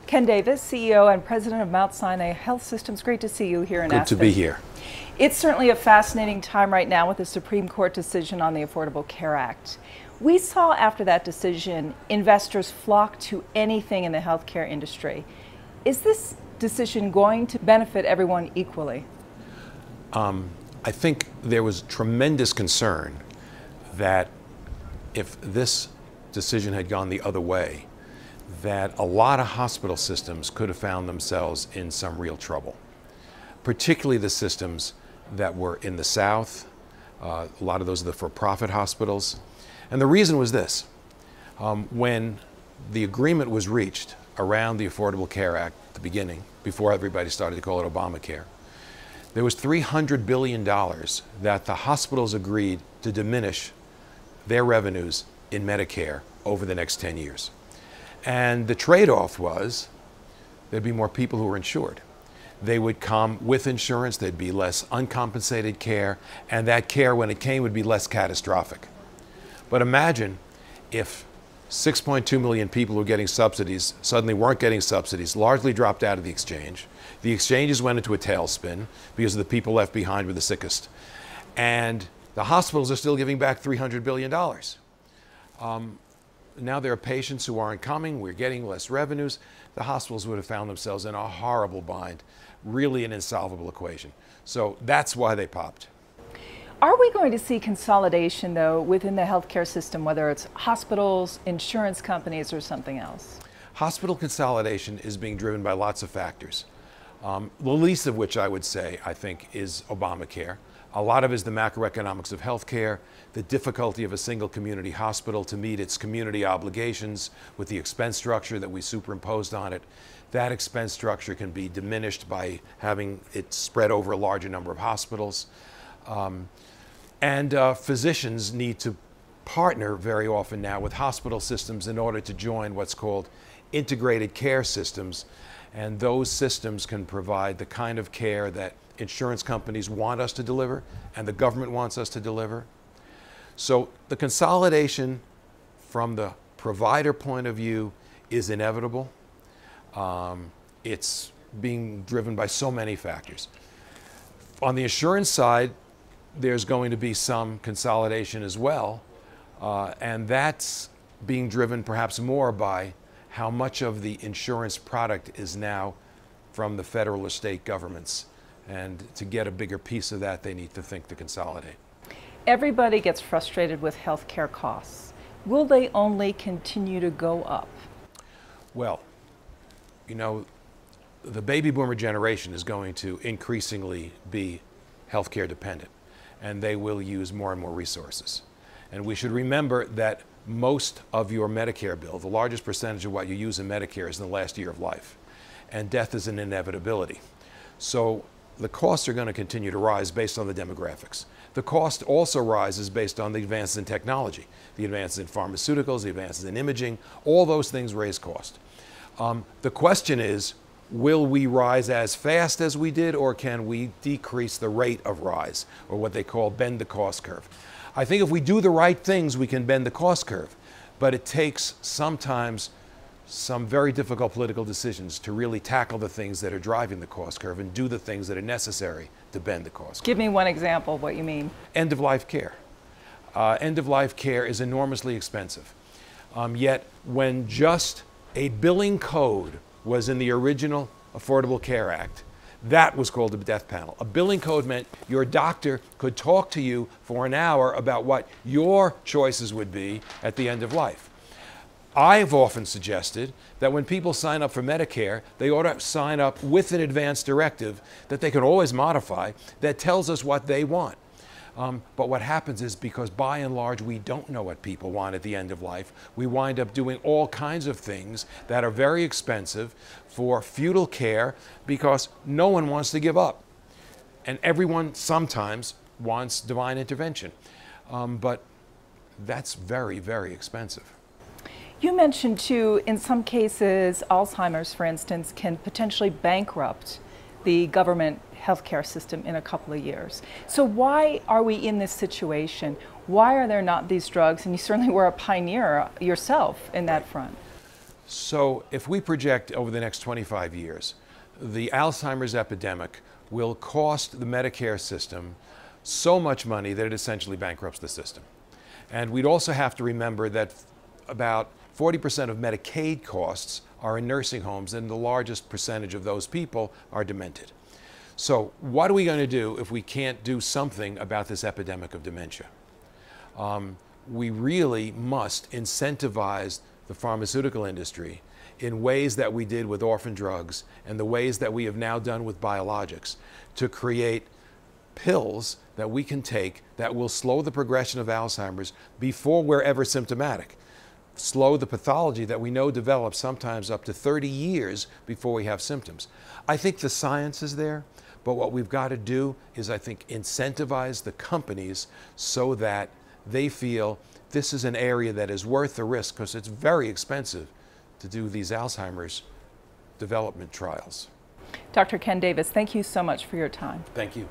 Ken Davis, CEO and President of Mount Sinai Health Systems. Great to see you here in Aspen. Good to be here. It's certainly a fascinating time right now with the Supreme Court decision on the Affordable Care Act. We saw after that decision investors flock to anything in the healthcare industry. Is this decision going to benefit everyone equally? I think there was tremendous concern that if this decision had gone the other way, that a lot of hospital systems could have found themselves in some real trouble, particularly the systems that were in the South. A lot of those are the for-profit hospitals. And the reason was this. When the agreement was reached around the Affordable Care Act at the beginning, before everybody started to call it Obamacare, there was $300 billion that the hospitals agreed to diminish their revenues in Medicare over the next 10 years. And the trade-off was there'd be more people who were insured. They would come with insurance, there'd be less uncompensated care, and that care, when it came, would be less catastrophic. But imagine if 6.2 million people who were getting subsidies suddenly weren't getting subsidies, largely dropped out of the exchange. The exchanges went into a tailspin because the people left behind were the sickest. And the hospitals are still giving back $300 billion. Now there are patients who aren't coming, we're getting less revenues. The hospitals would have found themselves in a horrible bind, really an insolvable equation. So that's why they popped. Are we going to see consolidation, though, within the healthcare system, whether it's hospitals, insurance companies, or something else? Hospital consolidation is being driven by lots of factors. The least of which I would say, I think, is Obamacare. A lot of it is the macroeconomics of healthcare, the difficulty of a single community hospital to meet its community obligations with the expense structure that we superimposed on it. That expense structure can be diminished by having it spread over a larger number of hospitals. Physicians need to partner very often now with hospital systems in order to join what's called integrated care systems. And those systems can provide the kind of care that insurance companies want us to deliver and the government wants us to deliver. So the consolidation from the provider point of view is inevitable. It's being driven by so many factors. On the insurance side, there's going to be some consolidation as well, and that's being driven perhaps more by how much of the insurance product is now from the federal or state governments. And to get a bigger piece of that, they need to think to consolidate. Everybody gets frustrated with healthcare costs. Will they only continue to go up? Well, you know, the baby boomer generation is going to increasingly be healthcare dependent, and they will use more and more resources. And we should remember that most of your Medicare bill, the largest percentage of what you use in Medicare, is in the last year of life. And death is an inevitability. So the costs are going to continue to rise based on the demographics. The cost also rises based on the advances in technology, the advances in pharmaceuticals, the advances in imaging. All those things raise cost. The question is, will we rise as fast as we did, or can we decrease the rate of rise, or what they call bend the cost curve? I think if we do the right things, we can bend the cost curve, but it takes sometimes some very difficult political decisions to really tackle the things that are driving the cost curve and do the things that are necessary to bend the cost curve. Give me one example of what you mean. End-of-life care. End-of-life care is enormously expensive. Yet when just a billing code was in the original Affordable Care Act, that was called a death panel. A billing code meant your doctor could talk to you for an hour about what your choices would be at the end of life. I've often suggested that when people sign up for Medicare, they ought to sign up with an advance directive that they can always modify that tells us what they want. But what happens is, because by and large we don't know what people want at the end of life, we wind up doing all kinds of things that are very expensive for futile care because no one wants to give up. And everyone sometimes wants divine intervention. But that's very, very expensive. You mentioned, too, in some cases, Alzheimer's, for instance, can potentially bankrupt the government healthcare system in a couple of years. So why are we in this situation? Why are there not these drugs? And you certainly were a pioneer yourself in that front. So if we project over the next 25 years, the Alzheimer's epidemic will cost the Medicare system so much money that it essentially bankrupts the system. And we'd also have to remember that about 40% of Medicaid costs are in nursing homes, and the largest percentage of those people are demented. So what are we going to do if we can't do something about this epidemic of dementia? We really must incentivize the pharmaceutical industry in ways that we did with orphan drugs and the ways that we have now done with biologics to create pills that we can take that will slow the progression of Alzheimer's before we're ever symptomatic. Slow the pathology that we know develops sometimes up to 30 years before we have symptoms. I think the science is there, but what we've got to do is, I think, incentivize the companies so that they feel this is an area that is worth the risk, because it's very expensive to do these Alzheimer's development trials. Dr. Ken Davis, thank you so much for your time. Thank you.